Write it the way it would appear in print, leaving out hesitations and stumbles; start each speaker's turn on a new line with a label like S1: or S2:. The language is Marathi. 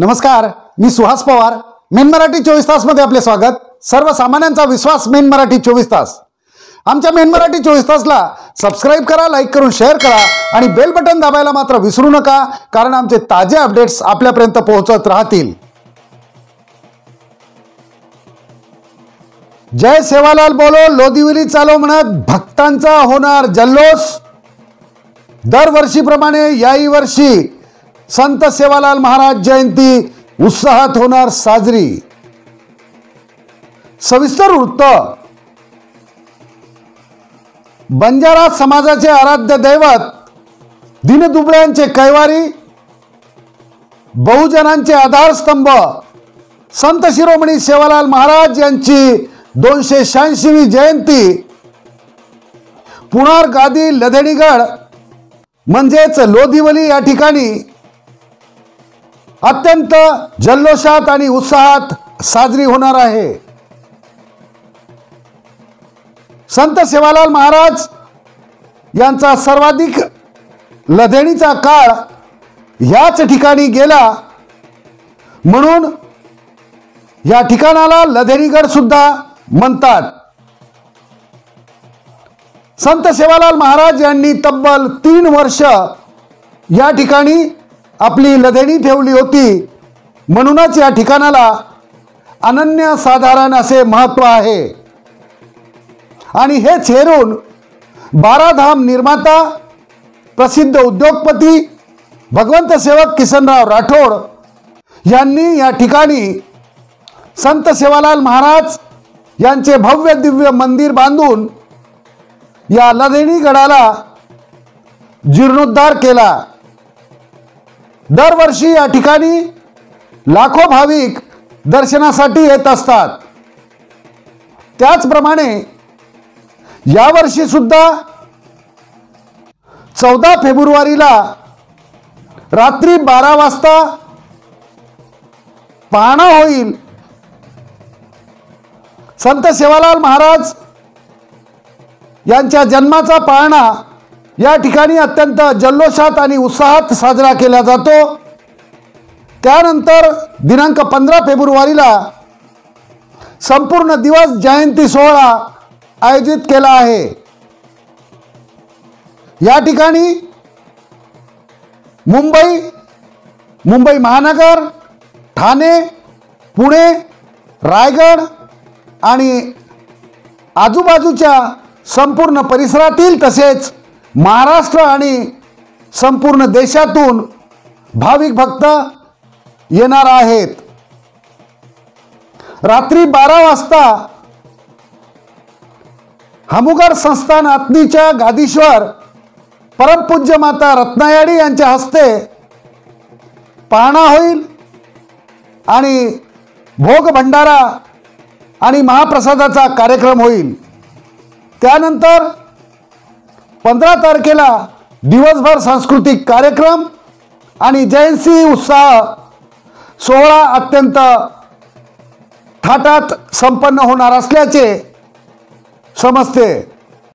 S1: नमस्कार, मी सुहास पवार. मेन मराठी 24 तास मध्ये आपले स्वागत. सर्वसामान्यांचा विश्वास मेन मराठी 24 तास. आमच्या मेन मराठी 24 तासला सबस्क्राइब करा, लाईक करून शेअर करा आणि बेल बटन दाबायला मात्र विसरू नका, कारण आमचे ताजे अपडेट्स आपल्यापर्यंत पोहोचत राहतील. जय सेवालाल बोलो, लोदिवली चालो म्हणत भक्तांचा होणार जल्लोष. दरवर्षीप्रमाणे याही वर्षी संत सेवालाल महाराज जयंती उत्साहात होणार साजरी. सविस्तर वृत्त. बंजारा समाजाचे आराध्य दैवत, दीनदुबळ्यांचे कैवारी, बहुजनांचे आधारस्तंभ संत शिरोमणी सेवालाल महाराज यांची 286वी जयंती पुणार गादी लधेणीगड म्हणजेच लोदिवली या ठिकाणी अत्यंत जल्लोषात आणि उत्साहात साजरी होणार आहे. संत सेवालाल महाराज यांचा सर्वाधिक लधेणीचा काळ याच ठिकाणी गेला, म्हणून या ठिकाणाला लधेणीगड सुद्धा म्हणतात. संत सेवालाल महाराज यांनी तब्बल 3 वर्ष या ठिकाणी आपली लधेणी ठेवली होती, म्हणूनच या ठिकाणाला अनन्यसाधारण असे महत्त्व आहे. आणि हेच हेरून 12 धाम निर्माता, प्रसिद्ध उद्योगपती भगवंत सेवक किसनराव राठोड यांनी या ठिकाणी संत सेवालाल महाराज यांचे भव्य दिव्य मंदिर बांधून या लधेणीगडाला जीर्णोद्धार केला. दरवर्षी या ठिकाणी लाखो भाविक दर्शनासाठी येत असतात. त्याचप्रमाणे यावर्षी सुद्धा 14 फेब्रुवारीला रात्री 12 वाजता पाहणा होईल. संत सेवालाल महाराज यांच्या जन्माचा पाळणा या ठिकाणी अत्यंत जल्लोषात आणि उत्साहात साजरा केला जातो. त्यानंतर दिनांक 15 फेब्रुवारीला संपूर्ण दिवस जयंती सोहळा आयोजित केला आहे. या ठिकाणी मुंबई महानगर, ठाणे, पुणे, रायगड आणि आजूबाजूच्या संपूर्ण परिसरातील तसेच महाराष्ट्र आणि संपूर्ण देशातून भाविक भक्त येणार आहेत. रात्री 12 वाजता हमुगर संस्थान आत्नीच्या गादीश्वर परमपूज्य माता रत्नायाडी यांच्या हस्ते पाहणा होईल आणि भोग भंडारा आणि महाप्रसादाचा कार्यक्रम होईल. त्यानंतर 15 तारखेला दिवसभर सांस्कृतिक कार्यक्रम आणि जयंती उत्साह सोहळा अत्यंत थाटात संपन्न होणार असल्याचे समजते.